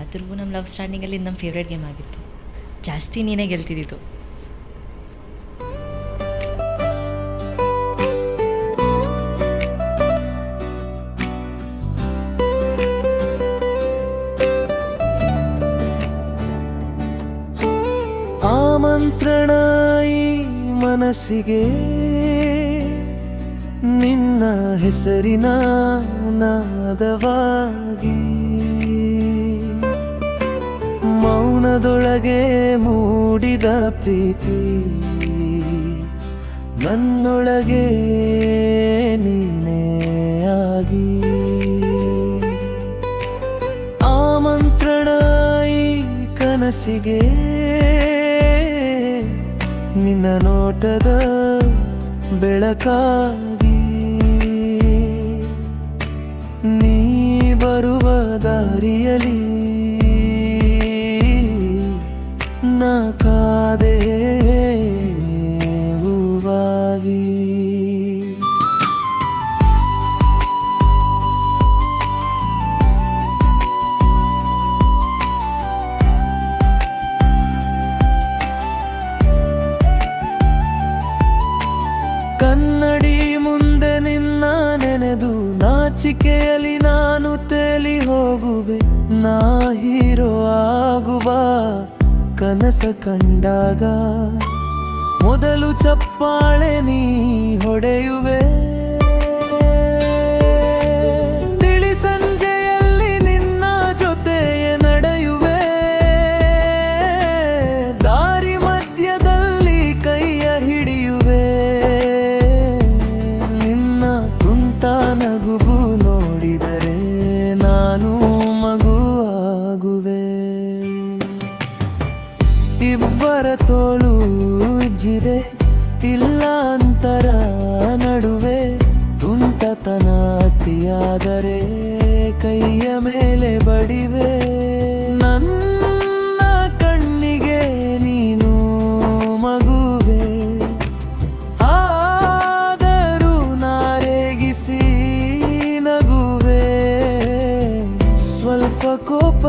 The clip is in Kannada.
ಆದ್ರೂ ನಮ್ಮ ಲವ್ ಸ್ಟಾರ್ಟಿಂಗಲ್ಲಿ ನಮ್ಮ ಫೇವ್ರೇಟ್ ಗೇಮ್ ಆಗಿತ್ತು. ಜಾಸ್ತಿ ನೀನೇ ಗೆಲ್ತಿದ್ದಿದ್ದು. ಆಮಂತ್ರಣ ಈ ಮನಸ್ಸಿಗೆ ನಿನ್ನ ಹೆಸರಿನ ನಾದವಾಗಿ, ಮೌನದೊಳಗೆ ಮೂಡಿದ ಪ್ರೀತಿ ನನ್ನೊಳಗೆ ನೀನೇ ಆಗಿ. ಆಮಂತ್ರಣ ಈ ಕನಸಿಗೆ ನಿನ್ನ ನೋಟದ ಬೆಳಕಾಗಿ, ನೀ ಬರುವ ದಾರಿಯಲಿ ನಾ ಕಾದೆ ಹೂವಾಗಿ. ಕನ್ನಡಿ ಮುಂದೆ ನಿನ್ನ ನೆನೆದು ನಾಚಿಕೆಯಲ್ಲಿ ನಾನು ತೇಲಿ ಹೋಗುವೆ. ನಾ ಹೀರೋ ಆಗುವ ಕನಸ ಕಂಡಾಗ ಮೊದಲು ಚಪ್ಪಾಳೆ ನೀ ಹೊಡೆಯುವೆ. ತಿಳಿ ಸಂಜೆಯಲ್ಲಿ ನಿನ್ನ ಜೊತೆಯೇ ನಡೆಯುವೆ. ದಾರಿ ಮಧ್ಯದಲ್ಲಿ ಕೈಯ ಹಿಡಿಯುವೆ. ನಿನ್ನ ತುಂಟ ನಗುವು ನೋಡಿದರೆ ನಾನು ಮಗು ಆಗುವೆ. ಇಬ್ಬರ ತೋಳು ಉಜ್ಜಿದೆ, ಇಲ್ಲ ಅಂತರ ನಡುವೆ. ತುಂಟತನ ಅತಿಯಾದರೆ ಕೈಯ ಮೇಲೆ ಬಡಿವೆ. ನನ್ನ ಕಣ್ಣಿಗೆ ನೀನು ಮಗುವೆ, ಆದರೂ ನಾರೇಗಿಸಿ ನಗುವೆ. ಸ್ವಲ್ಪ ಕೋಪ